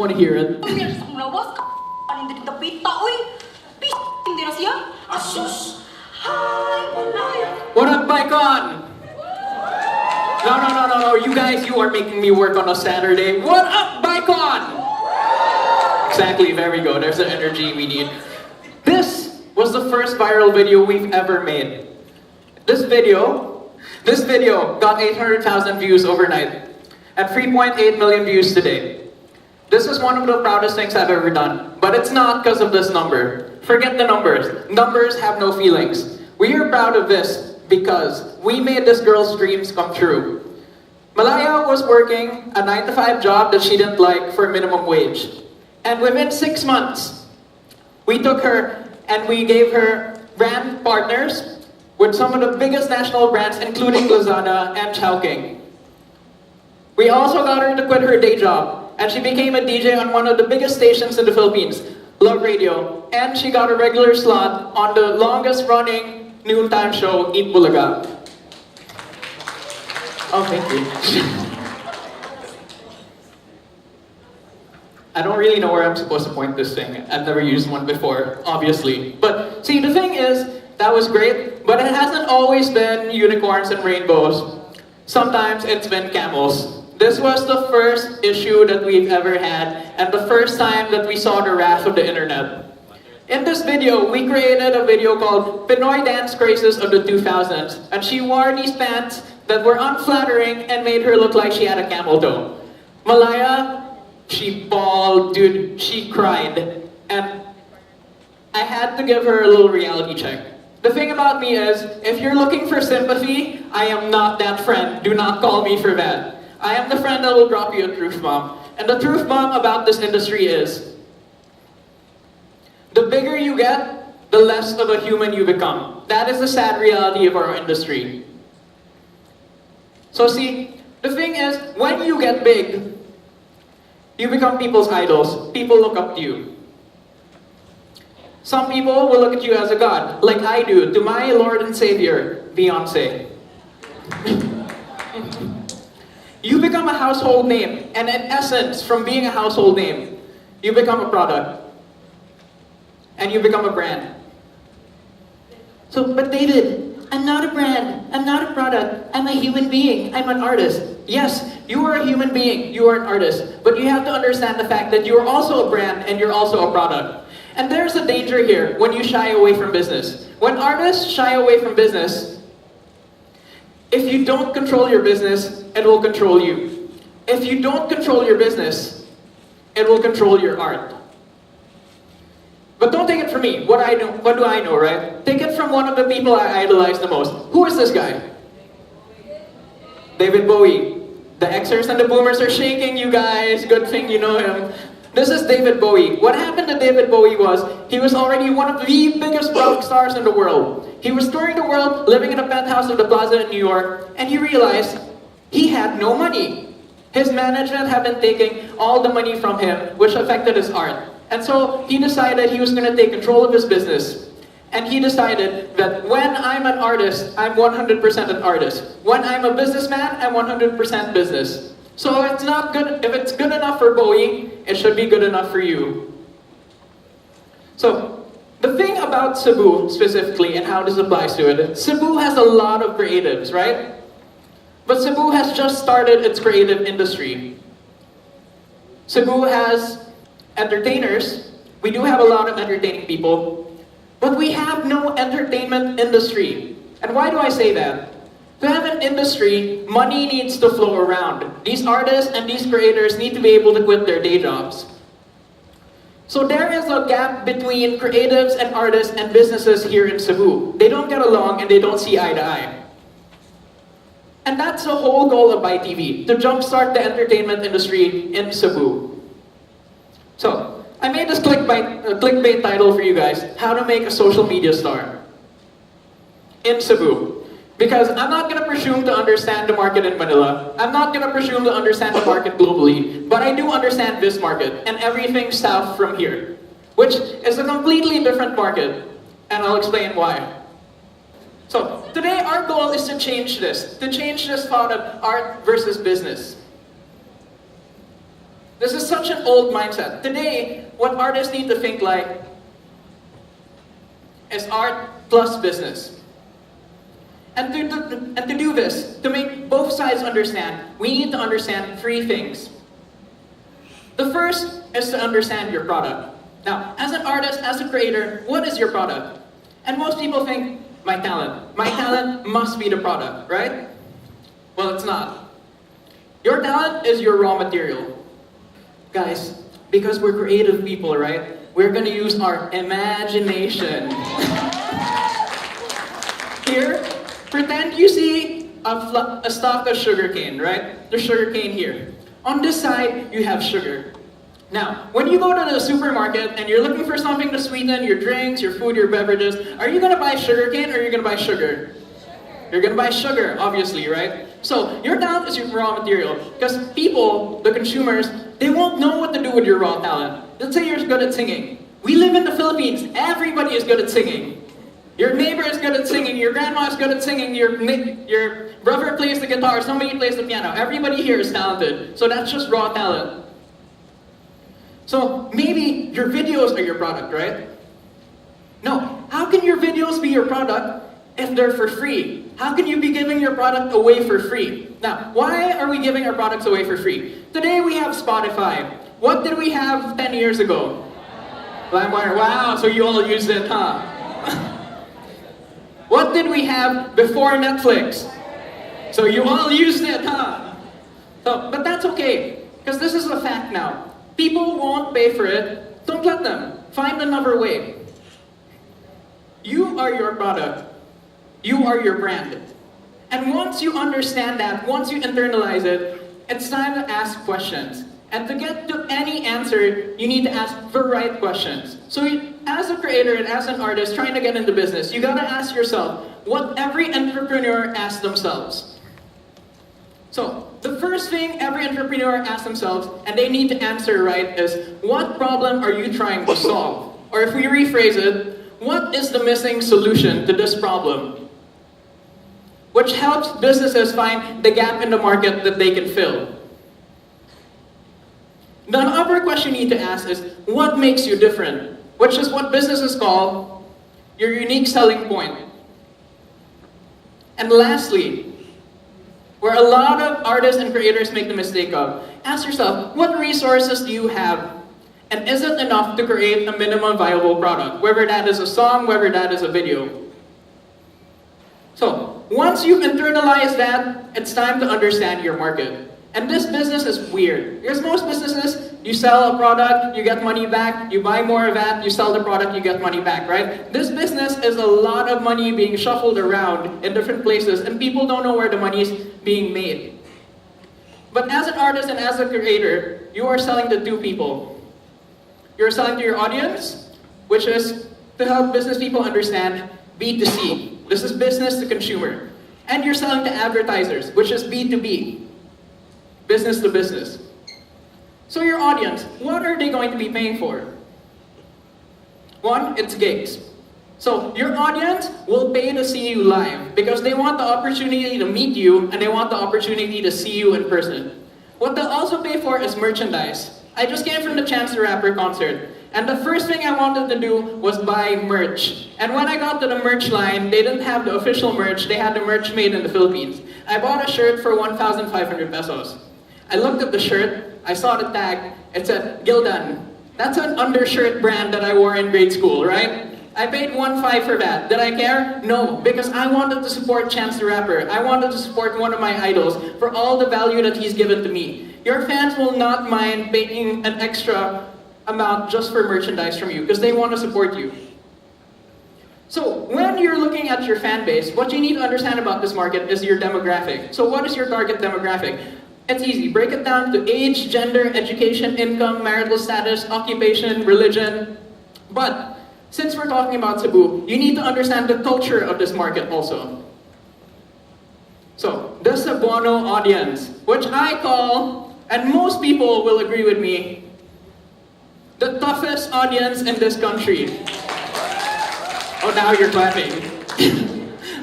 want to hear it. What up, Bicon? No. You guys, you are making me work on a Saturday. What up, Bicon? Exactly, there we go. There's the energy we need. This was the first viral video we've ever made. This video got 800,000 views overnight and 3.8 million views today. This is one of the proudest things I've ever done, but it's not because of this number. Forget the numbers. Numbers have no feelings. We are proud of this because we made this girl's dreams come true. Malaya was working a 9-to-5 job that she didn't like for minimum wage. And within 6 months, we took her and we gave her brand partners with some of the biggest national brands, including Lazada and Chowking. We also got her to quit her day job, and she became a DJ on one of the biggest stations in the Philippines, Love Radio, and she got a regular slot on the longest running noontime show, Eat Bulaga. Oh, thank you. I don't really know where I'm supposed to point this thing. I've never used one before, obviously. But see, the thing is, that was great, but it hasn't always been unicorns and rainbows. Sometimes it's been camels. This was the first issue that we've ever had, and the first time that we saw the wrath of the internet. In this video, we created a video called Pinoy Dance Crazes of the 2000s, and she wore these pants that were unflattering and made her look like she had a camel toe. Malaya, she bawled, dude, she cried, and I had to give her a little reality check. The thing about me is, if you're looking for sympathy, I am not that friend. Do not call me for that. I am the friend that will drop you a truth bomb. And the truth bomb about this industry is, the bigger you get, the less of a human you become. That is the sad reality of our industry. So see, the thing is, when you get big, you become people's idols. People look up to you. Some people will look at you as a god, like I do to my Lord and Savior, Beyonce. You become a household name, and in essence, from being a household name, you become a product. And you become a brand. So, but David, I'm not a brand, I'm not a product, I'm a human being, I'm an artist. Yes, you are a human being, you are an artist, but you have to understand the fact that you are also a brand and you're also a product. And there's a danger here when you shy away from business. When artists shy away from business, if you don't control your business, it will control you. If you don't control your business, it will control your art. But don't take it from me. What do I know, right? Take it from one of the people I idolize the most. Who is this guy? David Bowie. The Xers and the Boomers are shaking, you guys. Good thing you know him. This is David Bowie. What happened to David Bowie was, he was already one of the biggest rock stars in the world. He was touring the world, living in a penthouse of the Plaza in New York, and he realized he had no money. His management had been taking all the money from him, which affected his art. And so he decided he was going to take control of his business. And he decided that when I'm an artist, I'm 100% an artist. When I'm a businessman, I'm 100% business. So if it's good enough for Bowie, it should be good enough for you. So the thing about Cebu specifically and how this applies to it, Cebu has a lot of creatives, right? But Cebu has just started its creative industry. Cebu has entertainers. We do have a lot of entertaining people, but we have no entertainment industry. And why do I say that? To have an industry, money needs to flow around. These artists and these creators need to be able to quit their day jobs. So there is a gap between creatives and artists and businesses here in Cebu. They don't get along and they don't see eye to eye. And that's the whole goal of BAI TV, to jumpstart the entertainment industry in Cebu. So, I made this clickbait title for you guys, How to Make a Social Media Star in Cebu. Because I'm not going to presume to understand the market in Manila. I'm not going to presume to understand the market globally. But I do understand this market and everything south from here, which is a completely different market. And I'll explain why. So, today our goal is to change this thought of art versus business. This is such an old mindset. Today, what artists need to think like is art plus business. And to do this, to make both sides understand, we need to understand three things. The first is to understand your product. Now, as an artist, as a creator, what is your product? And most people think, my talent. My talent must be the product, right? Well, it's not. Your talent is your raw material. Guys, because we're creative people, right? We're gonna use our imagination. Here, pretend you see a stalk of sugarcane, right? There's sugarcane here. On this side, you have sugar. Now, when you go to the supermarket and you're looking for something to sweeten your drinks, your food, your beverages, are you gonna buy sugarcane or are you gonna buy sugar? You're gonna buy sugar, obviously, right? So, your talent is your raw material. Because people, the consumers, they won't know what to do with your raw talent. Let's say you're good at singing. We live in the Philippines. Everybody is good at singing. Your neighbor is good at singing. Your grandma is good at singing. Your brother plays the guitar. Somebody plays the piano. Everybody here is talented. So that's just raw talent. So maybe your videos are your product, right? No. How can your videos be your product if they're for free? How can you be giving your product away for free? Now, why are we giving our products away for free? Today we have Spotify. What did we have 10 years ago? LimeWire. Wow, so you all used it, huh? What did we have before Netflix? So you all used it, huh? So, but that's okay, because this is a fact now. People won't pay for it. Don't let them. Find another way. You are your product. You are your brand. And once you understand that, once you internalize it, it's time to ask questions. And to get to any answer, you need to ask the right questions. So as a creator and as an artist trying to get into business, you gotta ask yourself what every entrepreneur asks themselves. So the first thing every entrepreneur asks themselves, and they need to answer right, is what problem are you trying to solve? Or if we rephrase it, what is the missing solution to this problem? Which helps businesses find the gap in the market that they can fill. The other question you need to ask is, what makes you different? Which is what businesses call your unique selling point. And lastly, where a lot of artists and creators make the mistake of, ask yourself, what resources do you have? And is it enough to create a minimum viable product? Whether that is a song, whether that is a video. So, once you've internalized that, it's time to understand your market. And this business is weird. Because most businesses, you sell a product, you get money back, you buy more of that, you sell the product, you get money back, right? This business is a lot of money being shuffled around in different places, and people don't know where the money is being made. But as an artist and as a creator, you are selling to two people. You're selling to your audience, which is to help business people understand B2C. This is business to consumer. And you're selling to advertisers, which is B2B. Business to business. So your audience, what are they going to be paying for? One, it's gigs. So your audience will pay to see you live because they want the opportunity to meet you and they want the opportunity to see you in person. What they'll also pay for is merchandise. I just came from the Chance the Rapper concert, and the first thing I wanted to do was buy merch. And when I got to the merch line, they didn't have the official merch, they had the merch made in the Philippines. I bought a shirt for 1,500 pesos. I looked at the shirt, I saw the tag, it said, Gildan. That's an undershirt brand that I wore in grade school, right? I paid 1.5 for that. Did I care? No, because I wanted to support Chance the Rapper. I wanted to support one of my idols for all the value that he's given to me. Your fans will not mind paying an extra amount just for merchandise from you because they want to support you. So when you're looking at your fan base, what you need to understand about this market is your demographic. So what is your target demographic? It's easy. Break it down to age, gender, education, income, marital status, occupation, religion. But since we're talking about Cebu, you need to understand the culture of this market also. So, the Cebuano audience, which I call, and most people will agree with me, the toughest audience in this country. Oh, now you're clapping.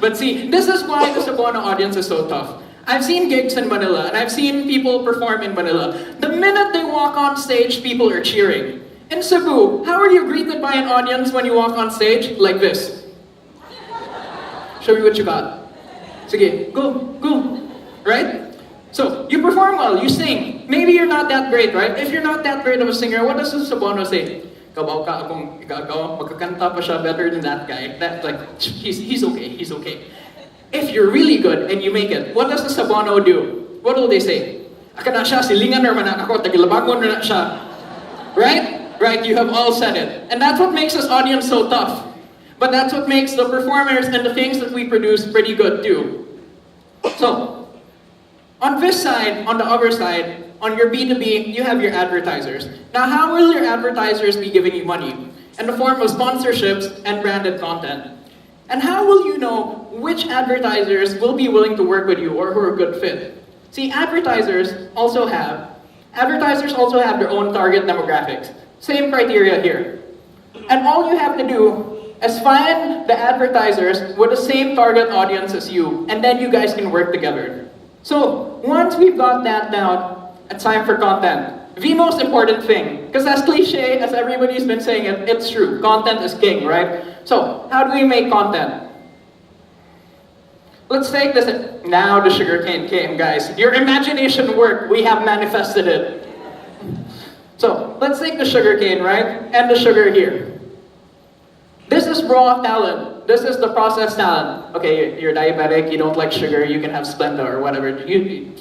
But see, this is why the Cebuano audience is so tough. I've seen gigs in Manila, and I've seen people perform in Manila. The minute they walk on stage, people are cheering. In Cebu, how are you greeted by an audience when you walk on stage? Like this. Show me what you got. Sige, go, go. Right? So, you perform well, you sing. Maybe you're not that great, right? If you're not that great of a singer, what does the Cebuano say? Kabaw ka akong ikaw, magkakanta pa siya better than that guy. That's like, he's okay, he's okay. If you're really good and you make it, what does the Cebuano do? What will they say? Aka na siya, silingan naman ako, tagilabangon na siya. Right? Right, you have all said it. And that's what makes this audience so tough. But that's what makes the performers and the things that we produce pretty good too. So, on this side, on the other side, on your B2B, you have your advertisers. Now, how will your advertisers be giving you money? In the form of sponsorships and branded content. And how will you know which advertisers will be willing to work with you or who are a good fit? See, advertisers also have their own target demographics. Same criteria here. And all you have to do is find the advertisers with the same target audience as you, and then you guys can work together. So, once we've got that down, it's time for content. The most important thing, because as cliche as everybody's been saying it, it's true. Content is king, right? So, how do we make content? Let's take this. Now the sugarcane came, guys. Your imagination worked. We have manifested it. So, let's take the sugarcane, right? And the sugar here. This is raw talent. This is the processed talent. Okay, you're diabetic, you don't like sugar, you can have Splenda or whatever. You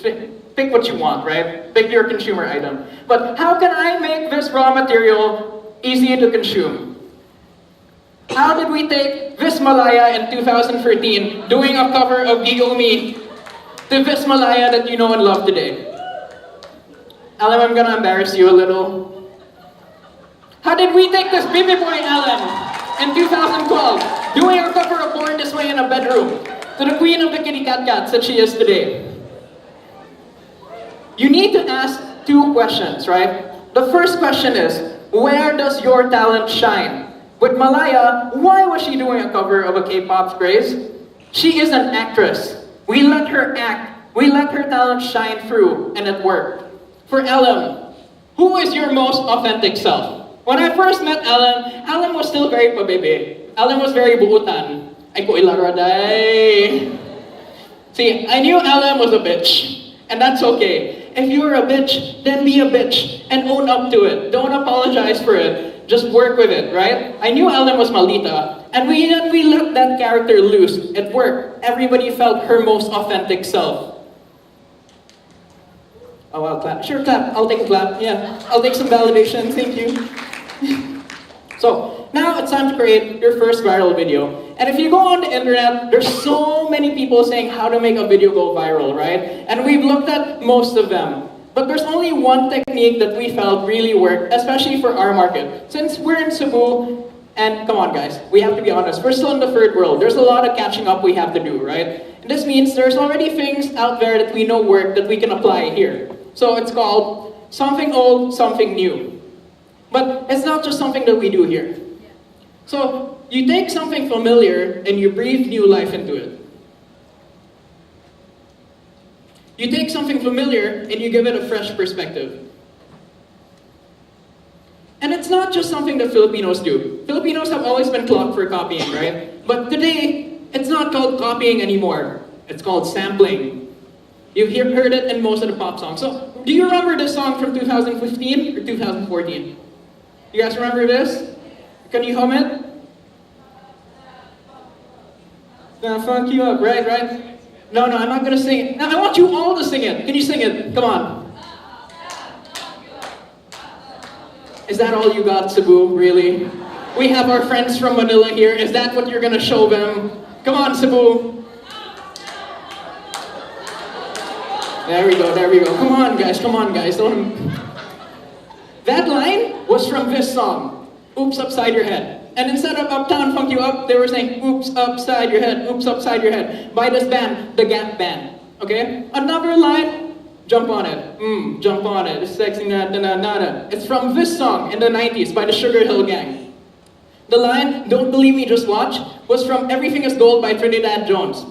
pick what you want, right? Pick your consumer item. But how can I make this raw material easy to consume? How did we take this Malaya in 2013, doing a cover of Gigo Me, to this Malaya that you know and love today? Alan, I'm gonna embarrass you a little. How did we take this baby boy, Alan, in 2012, doing a cover of Born This Way in a bedroom, to the queen of the kitty cat cats that she is today? You need to ask two questions, right? The first question is, where does your talent shine? With Malaya, why was she doing a cover of a K-pop craze? She is an actress. We let her act. We let her talent shine through, and it worked. For Ellen, who is your most authentic self? When I first met Alan was still very pabebe. Alan was very buutan. Ay ko ilaraday. See, I knew Alan was a bitch. And that's okay. If you're a bitch, then be a bitch. And own up to it. Don't apologize for it. Just work with it, right? I knew Alan was malita. And we let that character loose. It worked. Everybody felt her most authentic self. Oh, I'll clap. Sure, clap. I'll take a clap. Yeah. I'll take some validation. Thank you. So, now it's time to create your first viral video. And if you go on the internet, there's so many people saying how to make a video go viral, right? And we've looked at most of them. But there's only one technique that we felt really worked, especially for our market. Since we're in Cebu, and come on guys, we have to be honest, we're still in the third world. There's a lot of catching up we have to do, right? And this means there's already things out there that we know work that we can apply here. So it's called something old, something new. But it's not just something that we do here. So you take something familiar and you breathe new life into it. You take something familiar and you give it a fresh perspective. And it's not just something that Filipinos do. Filipinos have always been clocked for copying, right? But today, it's not called copying anymore. It's called sampling. You've heard it in most of the pop songs. So, do you remember this song from 2015 or 2014? You guys remember this? Can you hum it? Gonna funk you up, right? No, I'm not gonna sing it. Now, I want you all to sing it. Can you sing it? Come on. Is that all you got, Cebu? Really? We have our friends from Manila here. Is that what you're gonna show them? Come on, Cebu. There we go. Come on, guys. That line was from this song, Oops Upside Your Head. And instead of Uptown Funk You Up, they were saying, oops upside your head, by this band, the Gap Band. Okay? Another line, jump on it. Jump on it. It's sexy, na. It's from this song in the 90s by the Sugar Hill Gang. The line, don't believe me, just watch, was from Everything is Gold by Trinidad Jones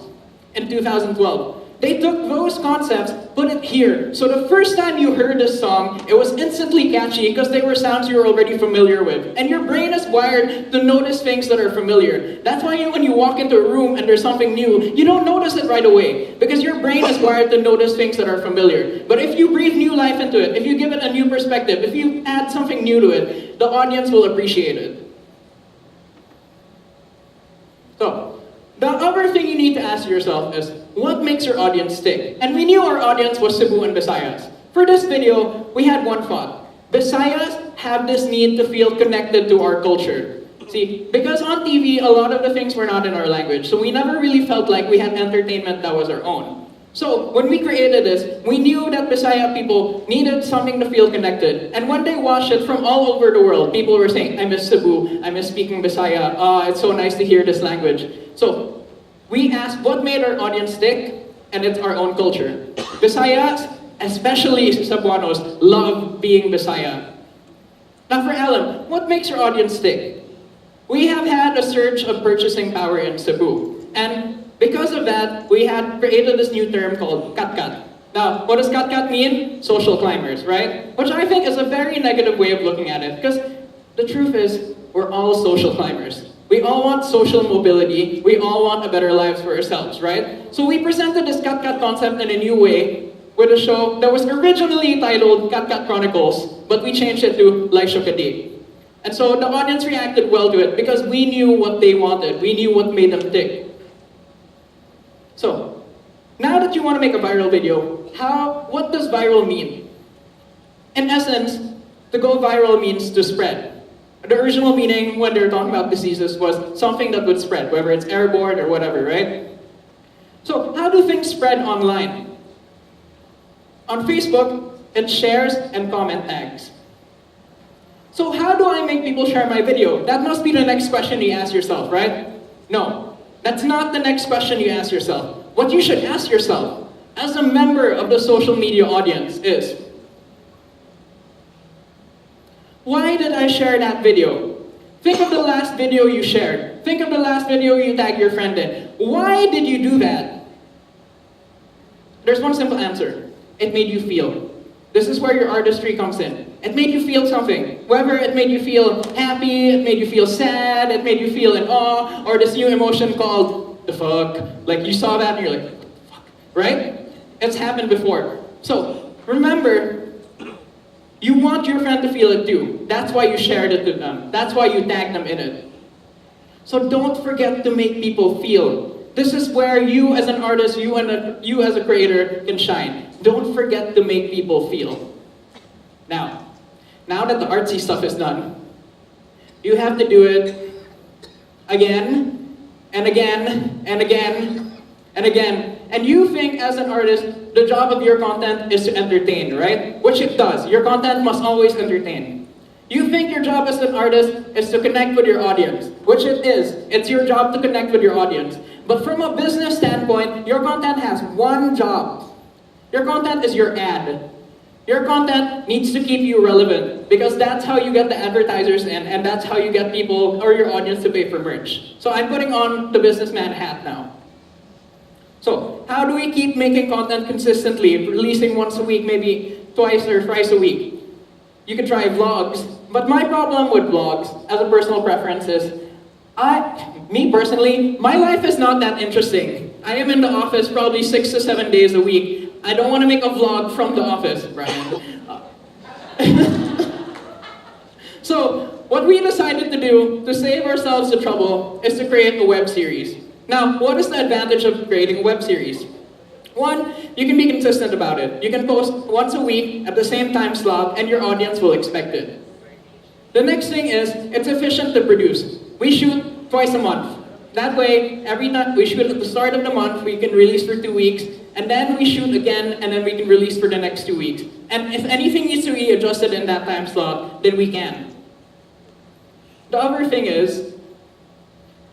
in 2012. They took those concepts, put it here. So the first time you heard this song, it was instantly catchy because they were sounds you were already familiar with. And your brain is wired to notice things that are familiar. That's why when you walk into a room and there's something new, you don't notice it right away because your brain is wired to notice things that are familiar. But if you breathe new life into it, if you give it a new perspective, if you add something new to it, the audience will appreciate it. So, the other thing you need to ask yourself is, what makes your audience stick? And we knew our audience was Cebu and Visayas. For this video, we had one thought. Visayas have this need to feel connected to our culture. See, because on TV, a lot of the things were not in our language, so we never really felt like we had entertainment that was our own. So, when we created this, we knew that Bisaya people needed something to feel connected. And when they watched it from all over the world, people were saying, I miss Cebu, I miss speaking Bisaya, it's so nice to hear this language. So, we asked what made our audience stick, and it's our own culture. Bisayas, especially Cebuanos, love being Bisaya. Now for Alan, what makes your audience stick? We have had a surge of purchasing power in Cebu. And because of that, we had created this new term called kat-kat. Now, what does kat-kat mean? Social climbers, right? Which I think is a very negative way of looking at it, because the truth is, we're all social climbers. We all want social mobility. We all want a better lives for ourselves, right? So we presented this kat-kat concept in a new way with a show that was originally titled Kat-Kat Chronicles, but we changed it to Laisho Kadi. And so the audience reacted well to it because we knew what they wanted. We knew what made them tick. So, now that you want to make a viral video, what does viral mean? In essence, to go viral means to spread. The original meaning when they're talking about diseases was something that would spread, whether it's airborne or whatever, right? So, how do things spread online? On Facebook, it shares and comment tags. So how do I make people share my video? That must be the next question you ask yourself, right? No, that's not the next question you ask yourself. What you should ask yourself, as a member of the social media audience, is, why did I share that video? Think of the last video you shared. Think of the last video you tagged your friend in. Why did you do that? There's one simple answer. It made you feel. This is where your artistry comes in. It made you feel something. Whether it made you feel happy, it made you feel sad, it made you feel in awe, or this new emotion called the fuck. Like you saw that and you're like, what the fuck, right? It's happened before. So remember, you want your friend to feel it too. That's why you shared it to them. That's why you tagged them in it. So don't forget to make people feel. This is where you as an artist, you as a creator can shine. Don't forget to make people feel. Now that the artsy stuff is done, you have to do it again, and again, and again, and again. And you think as an artist, the job of your content is to entertain, right? Which it does. Your content must always entertain. You think your job as an artist is to connect with your audience, which it is. It's your job to connect with your audience. But from a business standpoint, your content has one job. Your content is your ad. Your content needs to keep you relevant because that's how you get the advertisers in and that's how you get people or your audience to pay for merch. So I'm putting on the businessman hat now. So how do we keep making content consistently, releasing once a week, maybe twice or thrice a week? You can try vlogs, but my problem with vlogs, as a personal preference, is me personally, my life is not that interesting. I am in the office probably 6 to 7 days a week. I don't want to make a vlog from the office, Brian. So, what we decided to do to save ourselves the trouble is to create a web series. Now, what is the advantage of creating a web series? One, you can be consistent about it. You can post once a week at the same time slot and your audience will expect it. The next thing is, it's efficient to produce. We shoot twice a month. That way, every night we shoot at the start of the month, we can release for 2 weeks, and then we shoot again, and then we can release for the next 2 weeks. And if anything needs to be adjusted in that time slot, then we can. The other thing is,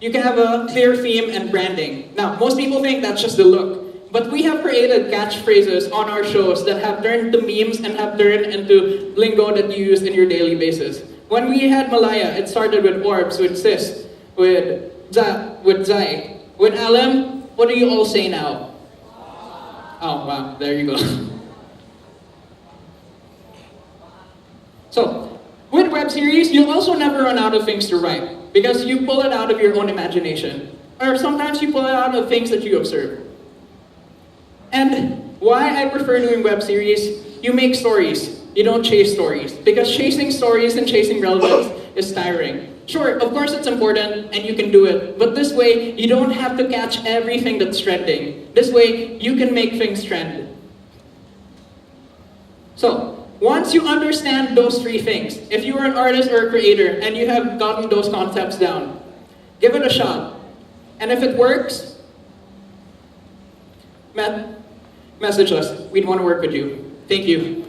you can have a clear theme and branding. Now, most people think that's just the look, but we have created catchphrases on our shows that have turned to memes and have turned into lingo that you use in your daily basis. When we had Malaya, it started with orbs, with sis, with Zai. With Alam, what do you all say now? Oh, wow, there you go. So, with web series, you'll also never run out of things to write because you pull it out of your own imagination. Or sometimes you pull it out of things that you observe. And why I prefer doing web series, you make stories. You don't chase stories. Because chasing stories and chasing relevance is tiring. Sure, of course it's important and you can do it. But this way, you don't have to catch everything that's trending. This way, you can make things trend. So, once you understand those three things, if you are an artist or a creator and you have gotten those concepts down, give it a shot. And if it works, message us. We'd want to work with you. Thank you.